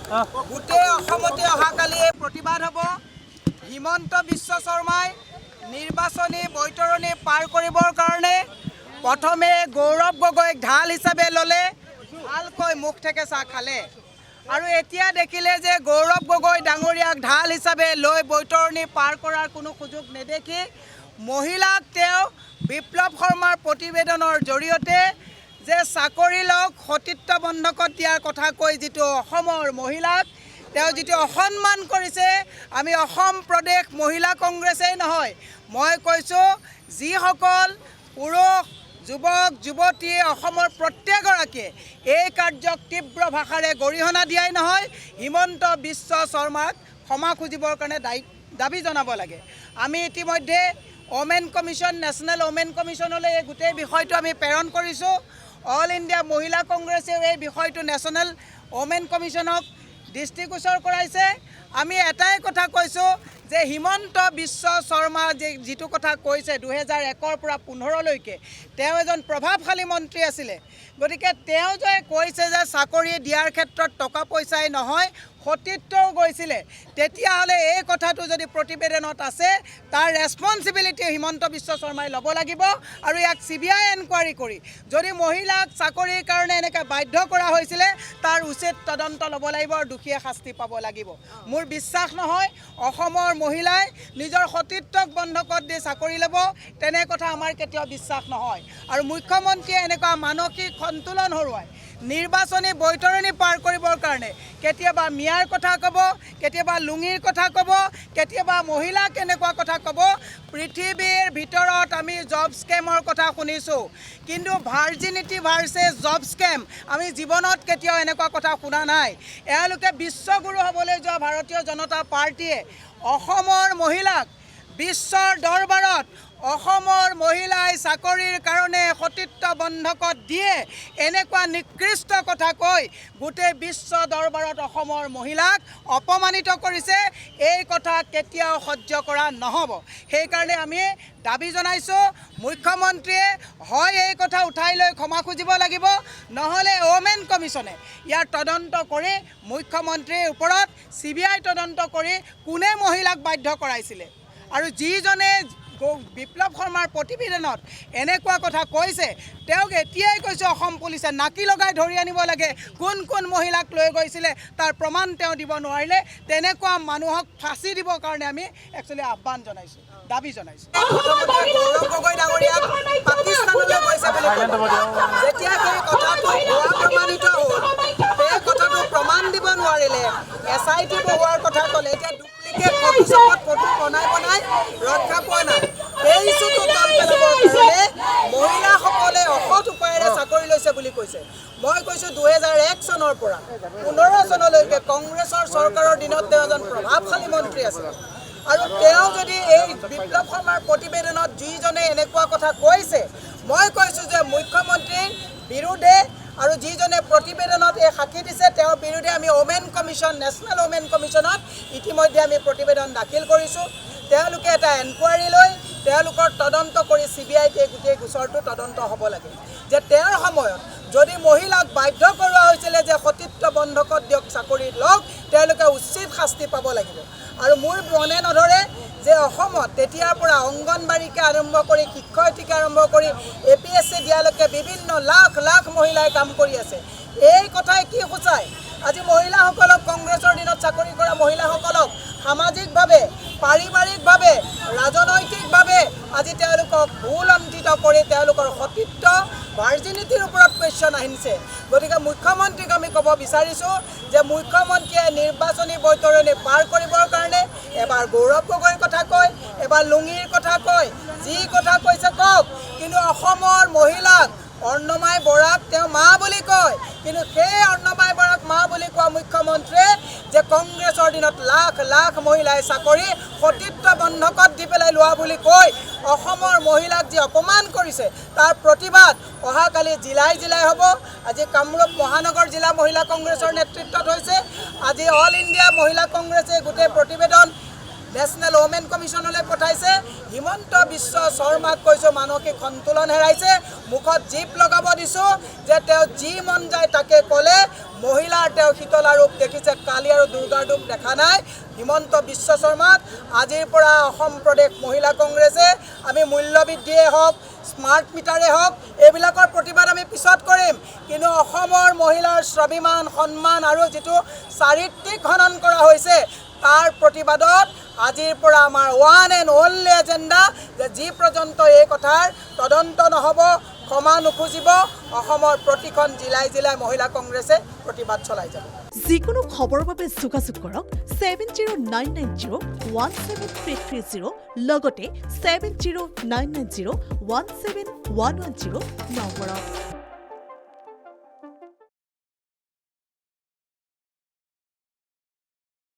গোটেই অসমতে অহাকালি প্ৰতিবাদ হ'ব। হিমন্ত বিশ্ব শৰ্মাই নিৰ্বাচনী বৈতৰণি পাৰ কৰিবৰ কাৰণে প্ৰথমে গৌৰৱ গগৈক ঢাল হিচাপে ল'লে, ভালকৈ মুখ থেকেচা খালে আৰু এতিয়া দেখিলে যে গৌৰৱ গগৈ ডাঙৰীয়াক ঢাল হিচাপে লৈ বৈতৰণি পাৰ কৰাৰ কোনো সুযোগ নেদেখি মহিলাক তেওঁ বিপ্লৱ শৰ্মাৰ প্ৰতিবেদনৰ জৰিয়তে যে চাকৰি লওক সতীত্ব বন্ধকত দিয়াৰ কথা কৈ যিটো অসমৰ মহিলাক তেওঁ যিটো অসন্মান কৰিছে, আমি অসম প্ৰদেশ মহিলা কংগ্ৰেছেই নহয়, মই কৈছোঁ যিসকল পুৰুষ যুৱক যুৱতীয়ে অসমৰ প্ৰত্যেকগৰাকীয়ে এই কাৰ্যক তীব্ৰ ভাষাৰে গৰিহণা দিয়াই নহয়, হিমন্ত বিশ্ব শৰ্মাক ক্ষমা খুজিবৰ কাৰণে দাবী জনাব লাগে। আমি ইতিমধ্যে ওমেন কমিশ্যন, নেশ্যনেল ওমেন কমিশ্যনলৈ এই গোটেই বিষয়টো আমি প্ৰেৰণ কৰিছোঁ। অল ইণ্ডিয়া মহিলা কংগ্ৰেছেও এই বিষয়টো নেশ্যনেল ওমেন কমিশ্যনক দৃষ্টিগোচৰ কৰাইছে। আমি এটাই কথা কৈছোঁ যে হিমন্ত বিশ্ব শৰ্মা যিটো কথা কৈছে 2001ৰ পৰা 2015লৈকে তেওঁ এজন প্ৰভাৱশালী মন্ত্ৰী আছিলে, গতিকে তেওঁ যে কৈছে যে চাকৰি দিয়াৰ ক্ষেত্ৰত টকা পইচাই নহয় সতীত্বও গৈছিলে, তেতিয়াহ'লে এই কথাটো যদি প্ৰতিবেদনত আছে তাৰ ৰেছপনচিবিলিটি হিমন্ত বিশ্ব শৰ্মাই ল'ব লাগিব আৰু ইয়াক CBI এনকুৱাৰী কৰি যদি মহিলাক চাকৰিৰ কাৰণে এনেকৈ বাধ্য কৰা হৈছিলে তাৰ উচিত তদন্ত ল'ব লাগিব আৰু দোষীয়ে শাস্তি পাব লাগিব। মোৰ বিশ্বাস নহয় অসমৰ মহিলাই নিজৰ সতীত্বক বন্ধকত দি চাকৰি ল'ব, তেনে কথা আমাৰ কেতিয়াও বিশ্বাস নহয়। আৰু মুখ্যমন্ত্ৰীয়ে এনেকুৱা মানসিক সন্তুলন হৰুৱাই নিৰ্বাচনী বৈতৰণি পাৰ কৰিবৰ কাৰণে কেতিয়াবা মিয়াৰ কথা ক'ব, কেতিয়াবা লুঙিৰ কথা ক'ব, কেতিয়াবা মহিলাক এনেকুৱা কথা ক'ব। পৃথিৱীৰ ভিতৰত আমি জব স্কেমৰ কথা শুনিছোঁ, কিন্তু ভাৰ্জিনিটি ভাৰ্চেছ জব স্কেম আমি জীৱনত কেতিয়াও এনেকুৱা কথা শুনা নাই। এওঁলোকে বিশ্বগুৰু হ'বলৈ যোৱা ভাৰতীয় জনতা পাৰ্টীয়ে অসমৰ মহিলাক বিশ্বৰ দৰবাৰত অসমৰ মহিলাই চাকৰিৰ কাৰণে সতীত্ব বন্ধকত দিয়ে এনেকুৱা নিকৃষ্ট কথা কৈ গোটেই বিশ্ব দৰবাৰত অসমৰ মহিলাক অপমানিত কৰিছে। এই কথা কেতিয়াও সহ্য কৰা নহ'ব। সেইকাৰণে আমি দাবী জনাইছোঁ মুখ্যমন্ত্ৰীয়ে হয় এই কথা উঠাই লৈ ক্ষমা খুজিব লাগিব, নহ'লে ওমেন কমিশ্যনে ইয়াৰ তদন্ত কৰি মুখ্যমন্ত্ৰীৰ ওপৰত CBI তদন্ত কৰি কোনে মহিলাক বাধ্য কৰাইছিলে আৰু যিজনে বিপ্লৱ শৰ্মাৰ প্ৰতিবেদনত এনেকুৱা কথা কৈছে তেওঁক এতিয়াই কৈছোঁ অসম পুলিচে নাকি লগাই ধৰি আনিব লাগে। কোন কোন মহিলাক লৈ গৈছিলে তাৰ প্ৰমাণ তেওঁ দিব নোৱাৰিলে তেনেকুৱা মানুহক ফাঁচি দিবৰ কাৰণে আমি একচুৱেলি আহ্বান জনাইছোঁ, দাবী জনাইছোঁ। গৌৰৱ গগৈ ডাঙৰীয়াক পাকিস্তানলৈ গৈছে বুলি যেতিয়া সেই কথাটো ভুৱা প্ৰমাণিত হ'ল, সেই কথাটো প্ৰমাণ দিব নোৱাৰিলে, SIT বহুৱাৰ কথা ক'লে, এতিয়া ডুপ্লিকেট ফটোশ্বপত ফটো বনাই ৰক্ষা পোৱা নাই। এই ইছ্যুটো তল পেলাবৰ কাৰণে মহিলাসকলে অসৎ উপায়েৰে চাকৰি লৈছে বুলি কৈছে। মই কৈছোঁ 2001 চনৰ পৰা 15 চনলৈকে কংগ্ৰেছৰ চৰকাৰৰ দিনত তেওঁ এজন প্ৰভাৱশালী মন্ত্ৰী আছিল আৰু তেওঁ যদি এই বিপ্লৱ শৰ্মাৰ প্ৰতিবেদনত যিজনে এনেকুৱা কথা কৈছে, মই কৈছোঁ যে মুখ্যমন্ত্ৰীৰ বিৰুদ্ধে আৰু যিজনে প্ৰতিবেদনত এই সাক্ষী দিছে তেওঁৰ বিৰুদ্ধে আমি ওমেন কমিশ্যন, নেশ্যনেল ওমেন কমিশ্যনত ইতিমধ্যে আমি প্ৰতিবেদন দাখিল কৰিছোঁ। তেওঁলোকে এটা এনকুৱাৰী লৈ তেওঁলোকৰ তদন্ত কৰি CBIত এই গোটেই গোচৰটো তদন্ত হ'ব লাগে যে তেওঁৰ সময়ত যদি মহিলাক বাধ্য কৰোৱা হৈছিলে যে সতীত্ব বন্ধকত দিয়ক চাকৰি লওক, তেওঁলোকে উচিত শাস্তি পাব লাগিব। আৰু মোৰ মনে নধৰে যে অসমত তেতিয়াৰ পৰা অংগনবাড়ীকে আৰম্ভ কৰি শিক্ষয়িত্ৰীকে আৰম্ভ কৰি APSC দিয়ালৈকে বিভিন্ন লাখ লাখ মহিলাই কাম কৰি আছে। এই কথাই কি সূচায়? আজি মহিলাসকলক কংগ্ৰেছৰ দিনত চাকৰি কৰা মহিলাসকলক সামাজিকভাৱে, পাৰিবাৰিকভাৱে, ৰাজনৈতিকভাৱে আজি তেওঁলোকক ভুলন্তিত কৰি তেওঁলোকৰ সতীত্ব ভাৰ্জিনিটিৰ ওপৰত কুৱেশ্যন আহিছে। গতিকে মুখ্যমন্ত্ৰীক আমি ক'ব বিচাৰিছোঁ যে মুখ্যমন্ত্ৰীয়ে নিৰ্বাচনী বৈতৰণি পাৰ কৰিবৰ কাৰণে এবাৰ গৌৰৱ গগৈৰ কথা কয়, এবাৰ লুঙিৰ কথা কয়, যি কথা কৈছে কওক, কিন্তু অসমৰ মহিলাক অৰ্ণমাই বৰাক তেওঁ মা বুলি কয়, কিন্তু সেই অৰ্ণমাই বৰাক মা বুলি কোৱা মুখ্যমন্ত্ৰীয়ে যে কংগ্ৰেছৰ দিনত লাখ লাখ মহিলাই চাকৰি সতীত্ব বন্ধকত দি পেলাই লোৱা বুলি কৈ অসমৰ মহিলাক যি অপমান কৰিছে তাৰ প্ৰতিবাদ অহাকালি জিলাই জিলাই হ'ব। আজি কামৰূপ মহানগৰ জিলা মহিলা কংগ্ৰেছৰ নেতৃত্বত হৈছে। আজি অল ইণ্ডিয়া মহিলা কংগ্ৰেছে গোটেই প্ৰতিবেদন নেশ্যনেল ওমেন কমিশ্যনলৈ পঠাইছে। হিমন্ত বিশ্ব শৰ্মাক কৈছোঁ মানসিক সন্তুলন হেৰাইছে, মুখত জিপ লগাব দিছোঁ যে তেওঁ যি মন যায় তাকে ক'লে মহিলাৰ তেওঁ শীতলা ৰূপ দেখিছে, কালী আৰু দুৰ্গাৰ ৰূপ দেখা নাই। হিমন্ত বিশ্ব শৰ্মাক আজিৰ পৰা অসম প্ৰদেশ মহিলা কংগ্ৰেছে আমি মূল্যবৃদ্ধিয়ে হওক, স্মাৰ্ট মিটাৰে হওক, এইবিলাকৰ প্ৰতিবাদ আমি পিছত কৰিম। কিন্তু অসমৰ মহিলাৰ স্বাভিমান, সন্মান আৰু যিটো চাৰিত্ৰিক হনন কৰা হৈছে তাৰ প্ৰতিবাদত আজিৰ পৰা আমাৰ ওৱান এণ্ড অনলি এজেণ্ডা যে যি পৰ্যন্ত এই কথাৰ তদন্ত নহ'ব, ক্ষমা নুখুজিব, অসমৰ প্ৰতিখন জিলাই জিলাই মহিলা কংগ্ৰেছে প্ৰতিবাদ চলাই যাব। যিকোনো খবৰৰ বাবে যোগাযোগ কৰক 7099017330 লগতে 7099017110 নম্বৰত।